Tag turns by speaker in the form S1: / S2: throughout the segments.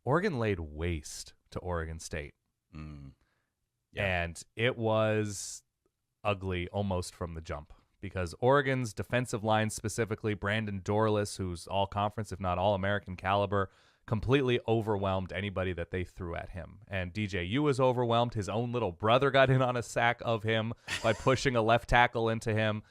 S1: Oregon laid waste to Oregon State.
S2: Yeah.
S1: And it was ugly almost from the jump because Oregon's defensive line, specifically Brandon Dorlus, who's all conference, if not all American caliber, completely overwhelmed anybody that they threw at him. And DJU was overwhelmed. His own little brother got in on a sack of him by pushing a left tackle into him.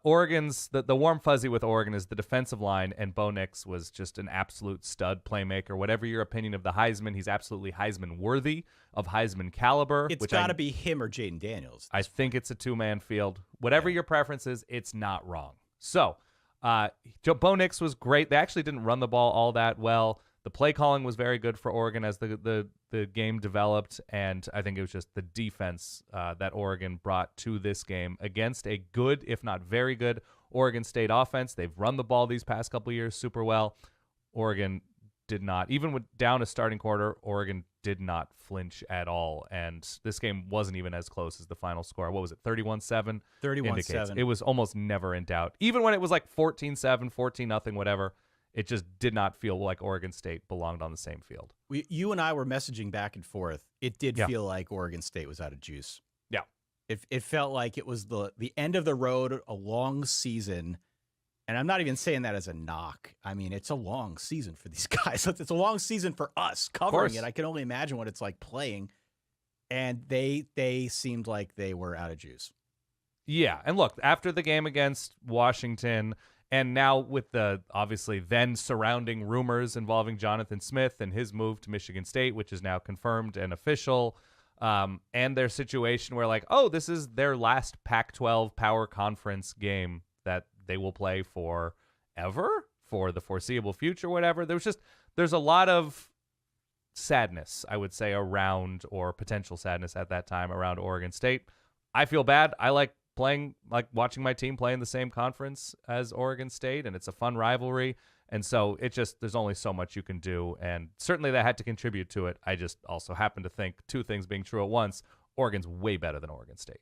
S1: Oregon's the warm fuzzy with Oregon is the defensive line, and Bo Nix was just an absolute stud playmaker. Whatever your opinion of the Heisman, he's absolutely Heisman worthy, of Heisman caliber.
S2: It's got to be him or Jaden Daniels.
S1: I think it's a two-man field. Whatever your preference is, it's not wrong. So, Bo Nix was great. They actually didn't run the ball all that well. The play calling was very good for Oregon as the game developed, and I think it was just the defense that Oregon brought to this game against a good, if not very good, Oregon State offense. They've run the ball these past couple of years super well. Oregon did not. Even with down a starting quarter, Oregon did not flinch at all, and this game wasn't even as close as the final score. What was it, 31-7?
S2: 31-7.
S1: It was almost never in doubt. Even when it was like 14-7, 14-0, whatever, it just did not feel like Oregon State belonged on the same field.
S2: You and I were messaging back and forth. It did feel like Oregon State was out of juice.
S1: Yeah.
S2: It felt like it was the end of the road, a long season. And I'm not even saying that as a knock. I mean, it's a long season for these guys. It's a long season for us covering it. I can only imagine what it's like playing. And they seemed like they were out of juice.
S1: Yeah. And look, after the game against Washington, and now with the obviously then surrounding rumors involving Jonathan Smith and his move to Michigan State, which is now confirmed and official, and their situation where like, oh, this is their last Pac-12 power conference game that they will play forever, for the foreseeable future, whatever. There's a lot of sadness, I would say, around, or potential sadness at that time around Oregon State. I feel bad. I like watching my team play in the same conference as Oregon State, and it's a fun rivalry. And so there's only so much you can do, and certainly that had to contribute to it. I just also happen to think two things being true at once. Oregon's way better than Oregon State.